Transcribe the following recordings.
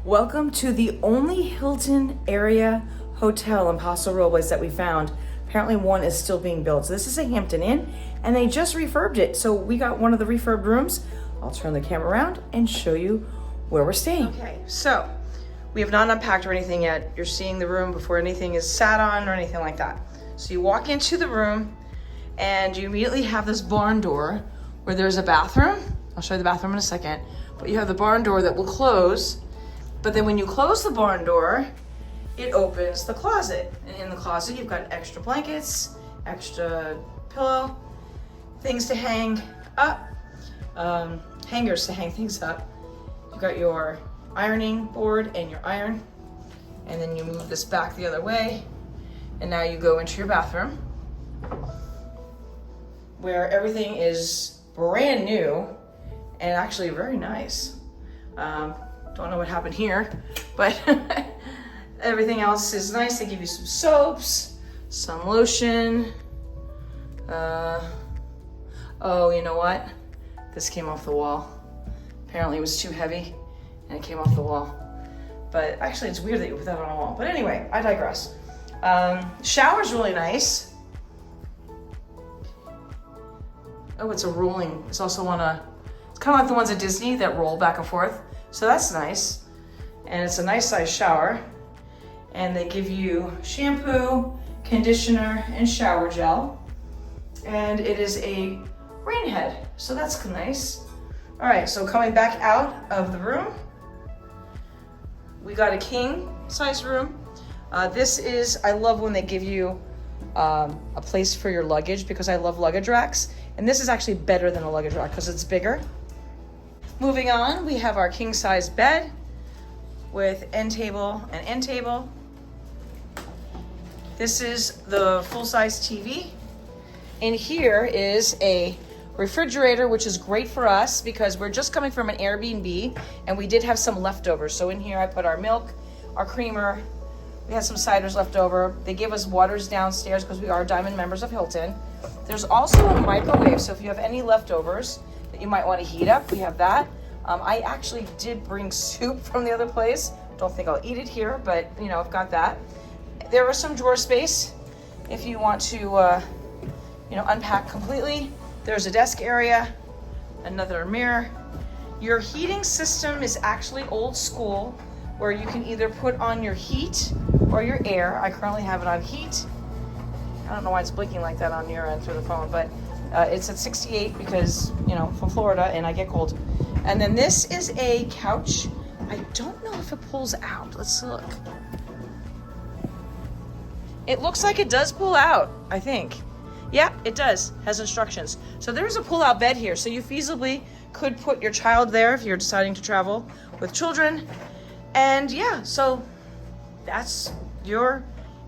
Welcome to the only Hilton area hotel in Paso Robles that we found. Apparently one is still being built. So this is a Hampton Inn and they just refurbed it. So we got one of the refurbed rooms. I'll turn the camera around and show you where we're staying. Okay, so we have not unpacked or anything yet. You're seeing the room before anything is sat on or anything like that. So you walk into the room and you immediately have this barn door where there's a bathroom. I'll show you the bathroom in a second, but you have the barn door that will close. But then when you close the barn door, it opens the closet. And in the closet, you've got extra blankets, extra pillow, things to hang up, hangers to hang things up. You've got your ironing board and your iron. And then you move this back the other way. And now you go into your bathroom where everything is brand new and actually very nice. Don't know what happened here, but everything else is nice. They give you some soaps, some lotion. Oh, you know what? This came off the wall. Apparently it was too heavy and it came off the wall. But actually it's weird that you put that on a wall. But anyway, I digress. Shower's really nice. Oh, it's a rolling, it's also on a, it's kind of like the ones at Disney that roll back and forth. So that's nice. And it's a nice size shower. And they give you shampoo, conditioner, and shower gel. And it is a rain head, so that's nice. All right, so coming back out of the room, we got a king size room. This is, I love when they give you a place for your luggage because I love luggage racks. And this is actually better than a luggage rack because it's bigger. Moving on, we have our king size bed with end table and end table. This is the full size TV. And here is a refrigerator, which is great for us because we're just coming from an Airbnb and we did have some leftovers. So in here I put our milk, our creamer, we had some ciders left over. They give us waters downstairs because we are Diamond members of Hilton. There's also a microwave, so if you have any leftovers that you might want to heat up, we have that. I actually did bring soup from the other place. Don't think I'll eat it here, but you know, I've got that. There was some drawer space if you want to unpack completely. There's a desk area, another mirror. Your heating system is actually old school, where you can either put on your heat or your air. I currently have it on heat. I don't know why it's blinking like that on your end through the phone, but it's at 68 because, you know, from Florida and I get cold. And then this is a couch. I don't know if it pulls out. Let's look. It looks like it does pull out, I think. Yeah, it does. Has instructions. So there's a pull-out bed here. So you feasibly could put your child there if you're deciding to travel with children. And yeah, so that's your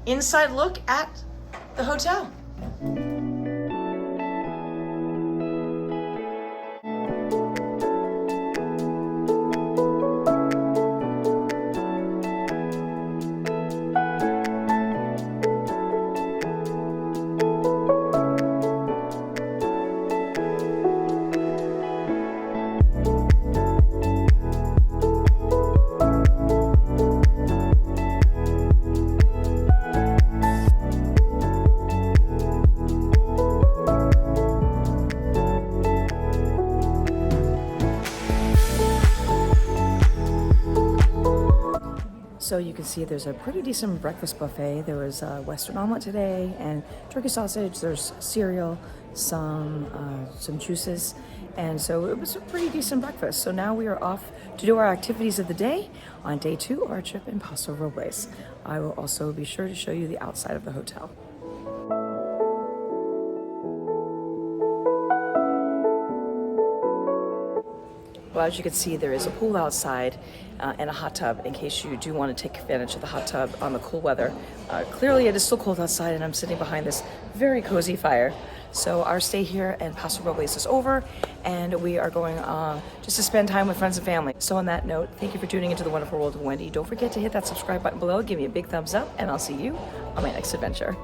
inside look at the hotel. So you can see there's a pretty decent breakfast buffet. There was a Western omelet today and turkey sausage. There's cereal, some juices. And so it was a pretty decent breakfast. So now we are off to do our activities of the day on day 2 of our trip in Paso Robles. I will also be sure to show you the outside of the hotel. Well, as you can see, there is a pool outside and a hot tub in case you do want to take advantage of the hot tub on the cool weather. Clearly, it is still cold outside, and I'm sitting behind this very cozy fire. So our stay here in Paso Robles is over, and we are going just to spend time with friends and family. So on that note, thank you for tuning into the Wonderful World of Wendy. Don't forget to hit that subscribe button below. Give me a big thumbs up, and I'll see you on my next adventure.